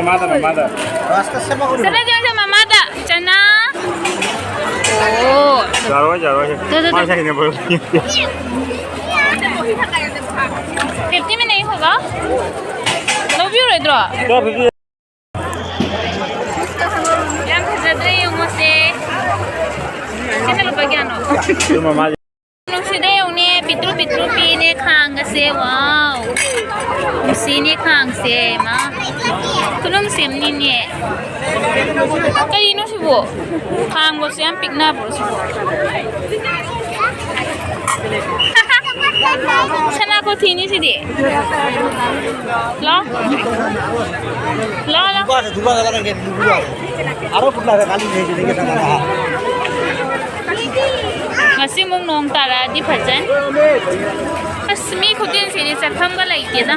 mamada. Sana dyan sa mamada. Chana. Oh. Jaro. Masya ini baru. 50 में नहीं होगा लो भी रहे द्रो तो 50 yang khazadre yung mo se sino lo bagyan no तो mama no si de yung ne pitru pi ne khang ga se wow si ne khang se ma tulong sim ni ne kay no si bo khang bo se am pikna bo si bo sana ko thini si de lo দুবার লাগান কে দুবার আরো ফুটলা খালি নেই দেখে থাকা ngasi mong nong tara di phajan asmi khudin se ni chatham ga lai ke da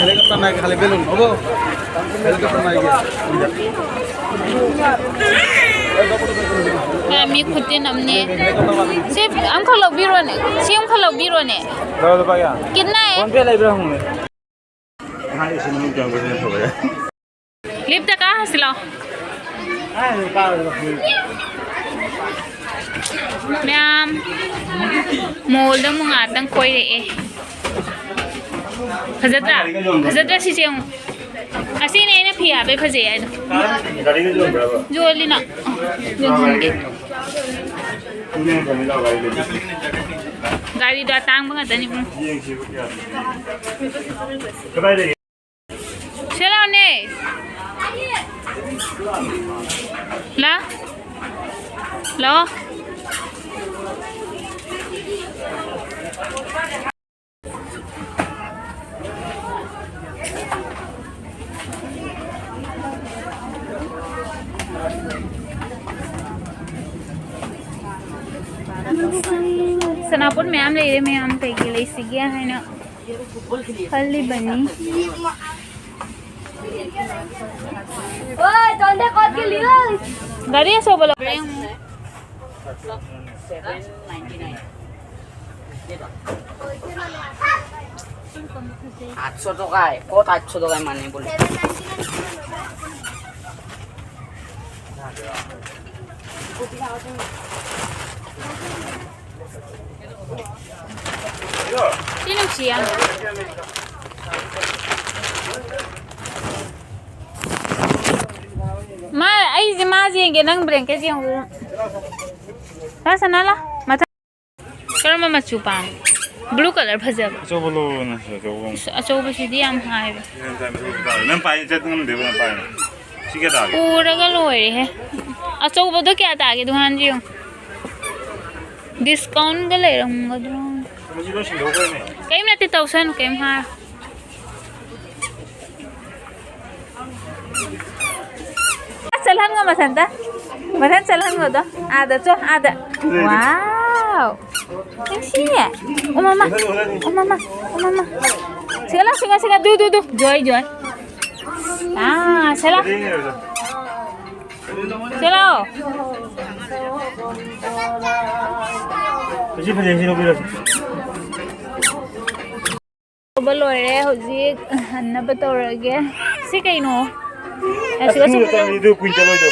helicopter নাই খালি বেলুন হবো হেলিকপ্টার নাই mi khudin amne se am khalo biro ne se am khalo biro ne दादा बाया kitna hai कौन पे library हूं मैं हां इसी में क्या कर रहे हो lip ta ka haslo हां का मैम मोल द मुंगा तंग कोई रे फजद्रा सी से असी ने ने फिया बे फजे आय गाड़ी के जो बराबर जोली ना जो होंगे तूने कमिला गाड़ी ले गाड़ी दा तांग बगा तनी ये सी क्या कबाई दे चलो ने ला लो सनापुर मैम ले रहे मैम कहीं के लिए सीखिया है ना खाली बनी ओए चलते कौन के लिए गाड़ी है सो बोलो 800 টাকায় কত 800 টাকায় মানে বলে sino siya ma ay si ma siya nang breng kasi yung sana la mata pero mama chupan blue color phajab जो बोलो ना जो वो acho ba si di am hai नन पाई जत नम देव ना पाई ठीक है दाग pura ga loi he acho ba do kya ta ge duhan ji discount ga le rong ga do मुझे तो शिलो को नहीं kaim na 1000 kaim ha चलहन ग मसंता मथन चलहन ग दो आदा चो आदा वाव सिया ओ मामा चला सिंगा दु joy चला चलो मुझे फिर शिलो भी बोलोरे हौजी हन्ना बतौरगे से कइनो ऐसे तो इदु क्विंटल हो दो